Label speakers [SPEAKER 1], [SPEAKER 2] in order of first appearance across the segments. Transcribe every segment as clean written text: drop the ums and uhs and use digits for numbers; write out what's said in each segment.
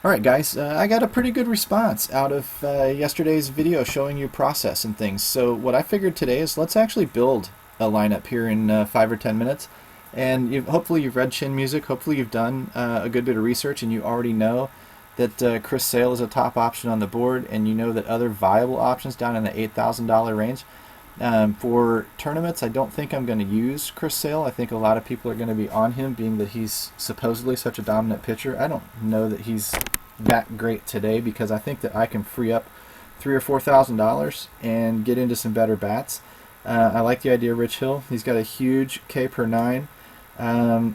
[SPEAKER 1] Alright guys, I got a pretty good response out of yesterday's video showing you process and things. So what I figured today is let's actually build a lineup here in 5 or 10 minutes. And hopefully you've read Chin Music, hopefully you've done a good bit of research and you already know that Chris Sale is a top option on the board, and you know that other viable options down in the $8,000 range. For tournaments, I don't think I'm going to use Chris Sale. I think a lot of people are going to be on him, being that he's supposedly such a dominant pitcher. I don't know that he's that great today, because I think that I can free up $3,000 or $4,000 and get into some better bats. I like the idea of Rich Hill. He's got a huge K per 9.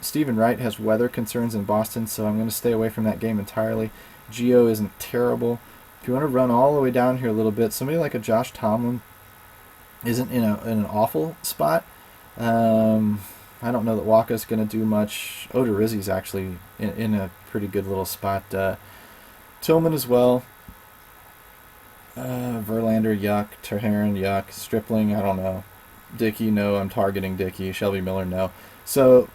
[SPEAKER 1] Stephen Wright has weather concerns in Boston, so I'm going to stay away from that game entirely. Gio isn't terrible. If you want to run all the way down here a little bit, somebody like a Josh Tomlin isn't in an awful spot. I don't know that Waka's going to do much. Odorizzi's actually in a pretty good little spot. Tillman as well. Verlander, yuck. Terharen, yuck. Stripling, I don't know. Dickey, no. I'm targeting Dickey. Shelby Miller, no. So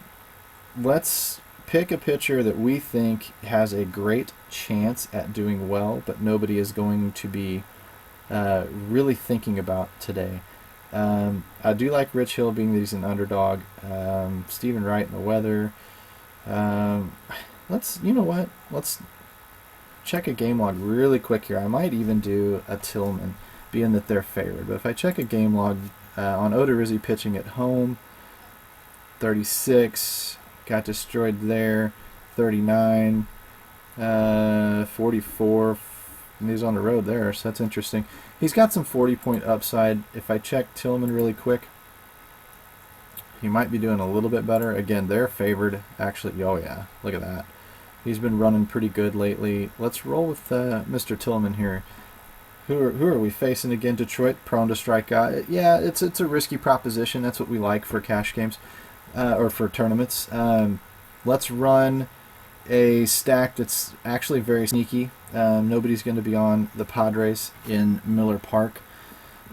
[SPEAKER 1] let's pick a pitcher that we think has a great chance at doing well, but nobody is going to be really thinking about today. I do like Rich Hill, being that he's an underdog. Stephen Wright in the weather. You know what? Let's check a game log really quick here. I might even do a Tillman, being that they're favored. But if I check a game log on Odorizzi pitching at home, 36, got destroyed there, 39, 44, and he's on the road there, so that's interesting. He's got some 40-point upside. If I check Tillman really quick, he might be doing a little bit better. Again, they're favored. Actually, oh yeah, look at that. He's been running pretty good lately. Let's roll with Mr. Tillman here. Who are we facing again? Detroit, prone to strike out. Yeah, it's a risky proposition. That's what we like for cash games, or for tournaments. Let's run a stack that's actually very sneaky. Nobody's going to be on the Padres in Miller Park.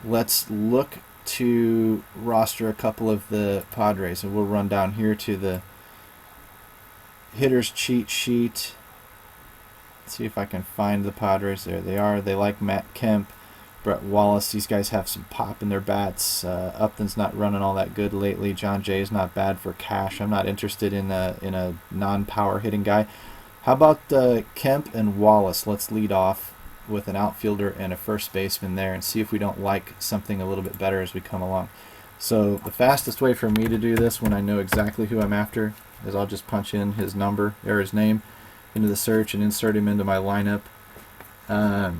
[SPEAKER 1] Let's look to roster a couple of the Padres, and we'll run down here to the hitters cheat sheet. Let's see if I can find the Padres. There they are. They like Matt Kemp, Brett Wallace. These guys have some pop in their bats. Upton's not running all that good lately. John Jay is not bad for cash. I'm not interested in a non-power hitting guy. How about Kemp and Wallace? Let's lead off with an outfielder and a first baseman there, and see if we don't like something a little bit better as we come along. So the fastest way for me to do this, when I know exactly who I'm after, is I'll just punch in his number or his name into the search and insert him into my lineup. At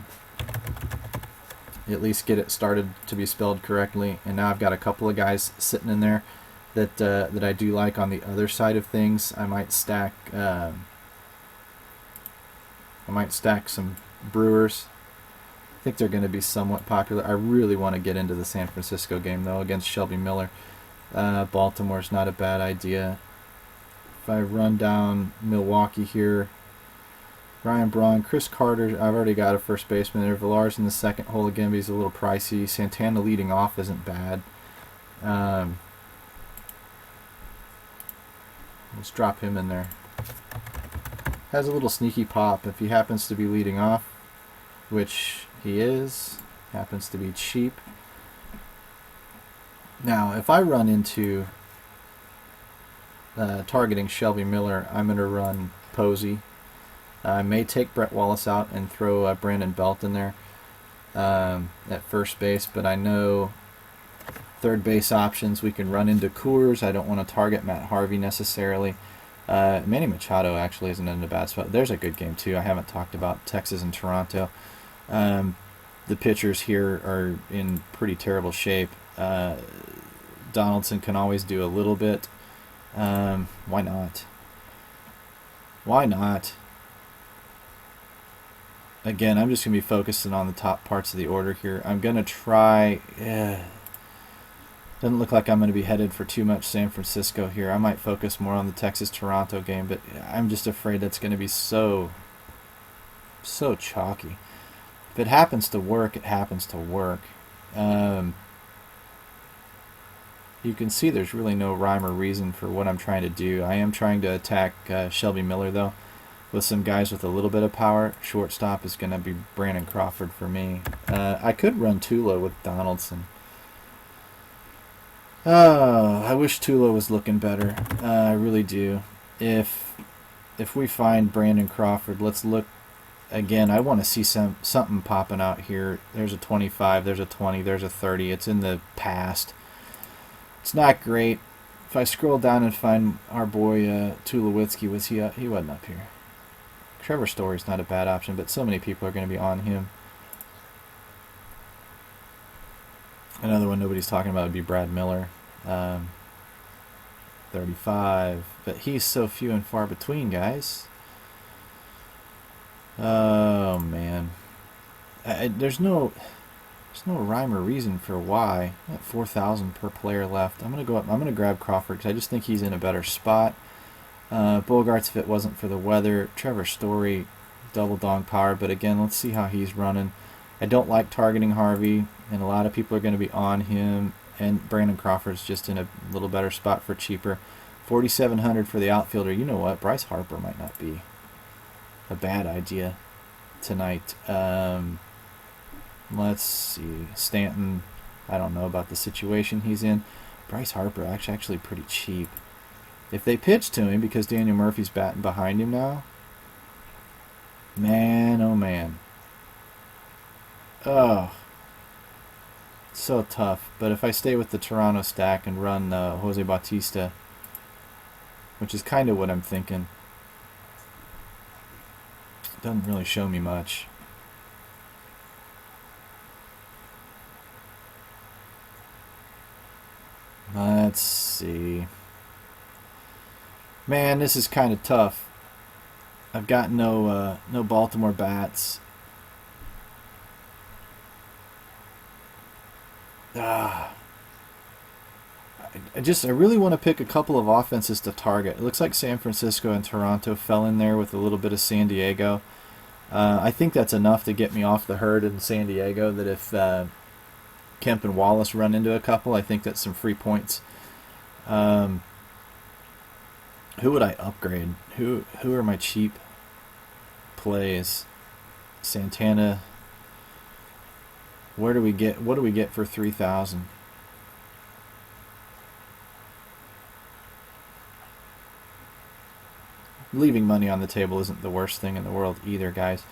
[SPEAKER 1] least get it started to be spelled correctly. And now I've got a couple of guys sitting in there that I do like on the other side of things. I might stack some Brewers. I think they're going to be somewhat popular. I really want to get into the San Francisco game though against Shelby Miller. Baltimore's not a bad idea. If I run down Milwaukee here, Ryan Braun, Chris Carter, I've already got a first baseman there. Villar's in the second. Hologenby's a little pricey. Santana leading off isn't bad. Let's drop him in there. Has a little sneaky pop if he happens to be leading off, which he is. Happens to be cheap. Now, if I run into targeting Shelby Miller, I'm going to run Posey. I may take Brett Wallace out and throw Brandon Belt in there at first base, but I know third base options. We can run into Coors. I don't want to target Matt Harvey necessarily. Manny Machado actually isn't in a bad spot. There's a good game too. I haven't talked about Texas and Toronto. The pitchers here are in pretty terrible shape. Donaldson can always do a little bit. Why not? Why not? Again, I'm just going to be focusing on the top parts of the order here. I'm going to try... doesn't look like I'm going to be headed for too much San Francisco here. I might focus more on the Texas-Toronto game, but I'm just afraid that's going to be so chalky. If it happens to work, it happens to work. You can see there's really no rhyme or reason for what I'm trying to do. I am trying to attack Shelby Miller, though. with some guys with a little bit of power. Shortstop is going to be Brandon Crawford for me. I could run Tula with Donaldson. Oh, I wish Tula was looking better. I really do. If we find Brandon Crawford, let's look again. I want to see something popping out here. There's a 25, there's a 20, there's a 30. It's in the past. It's not great. If I scroll down and find our boy Tulowitzki, was he wasn't up here. Trevor Story's not a bad option, but so many people are going to be on him. Another one nobody's talking about would be Brad Miller. 35. But he's so few and far between, guys. Oh, man. There's no rhyme or reason for why. I got 4,000 per player left. I'm going to go up. I'm going to grab Crawford because I just think he's in a better spot. Bogarts, if it wasn't for the weather. Trevor Story, double dong power. But again, let's see how he's running. I don't like targeting Harvey, and a lot of people are going to be on him. And Brandon Crawford's just in a little better spot for cheaper. 4,700 for the outfielder. You know what? Bryce Harper might not be a bad idea tonight. Let's see. Stanton, I don't know about the situation he's in. Bryce Harper, actually pretty cheap. If they pitch to him, because Daniel Murphy's batting behind him now, man, oh man. Oh, so tough. But if I stay with the Toronto stack and run Jose Bautista, which is kind of what I'm thinking, doesn't really show me much. Let's see. Man, this is kind of tough. I've got no Baltimore bats. I really want to pick a couple of offenses to target. It looks like San Francisco and Toronto fell in there with a little bit of San Diego. I think that's enough to get me off the herd in San Diego, that if Kemp and Wallace run into a couple, I think that's some free points. Who would I upgrade? Who are my cheap plays? Santana. What do we get for 3,000? Leaving money on the table isn't the worst thing in the world either, guys.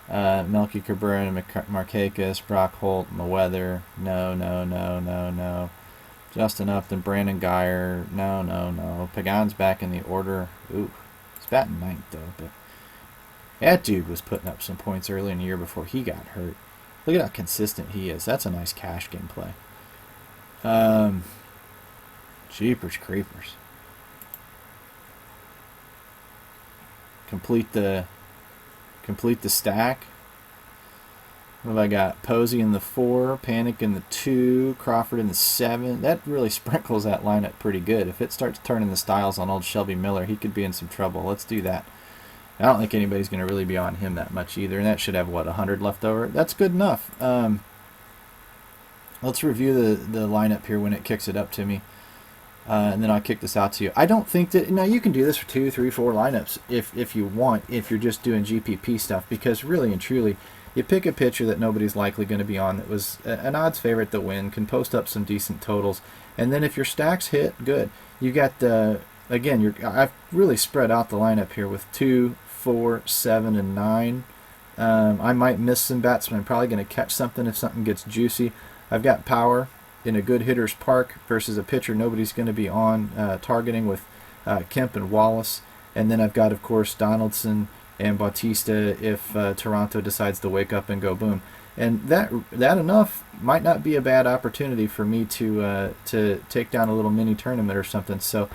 [SPEAKER 1] Melky Cabrera, Markakis, Brock Holt, Weather. No. Justin Upton, Brandon Geyer. No. Pagan's back in the order. Ooh, he's batting ninth though. But that dude was putting up some points early in the year before he got hurt. Look at how consistent he is. That's a nice cash game play. Jeepers creepers. Complete the stack. What have I got? Posey in the 4, Panic in the 2, Crawford in the 7. That really sprinkles that lineup pretty good. If it starts turning the styles on old Shelby Miller, he could be in some trouble. Let's do that. I don't think anybody's going to really be on him that much either, and that should have, 100 left over? That's good enough. Let's review the lineup here when it kicks it up to me, and then I'll kick this out to you. I don't think that... Now, you can do this for 2, 3, 4 lineups if you want, if you're just doing GPP stuff, because really and truly, you pick a pitcher that nobody's likely going to be on, that was an odds favorite to win, can post up some decent totals, and then if your stacks hit, good. You got the... Again, I've really spread out the lineup here with 2, 4, 7, and 9. I might miss some bats, but I'm probably going to catch something if something gets juicy. I've got power in a good hitter's park versus a pitcher nobody's going to be on targeting with Kemp and Wallace. And then I've got, of course, Donaldson and Bautista if Toronto decides to wake up and go boom. And that enough might not be a bad opportunity for me to take down a little mini tournament or something. So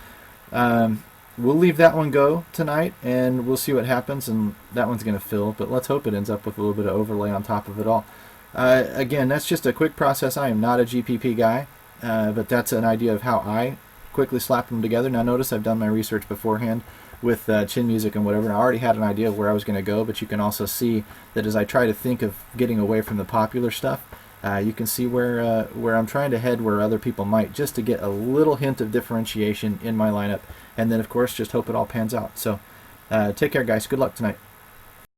[SPEAKER 1] we'll leave that one go tonight, and we'll see what happens, and that one's going to fill, but let's hope it ends up with a little bit of overlay on top of it all. Again, that's just a quick process. I am not a GPP guy, but that's an idea of how I quickly slap them together. Now notice I've done my research beforehand with Chin Music and whatever, and I already had an idea of where I was going to go, but you can also see that as I try to think of getting away from the popular stuff, you can see where I'm trying to head where other people might, just to get a little hint of differentiation in my lineup. And then, of course, just hope it all pans out. So take care, guys. Good luck tonight.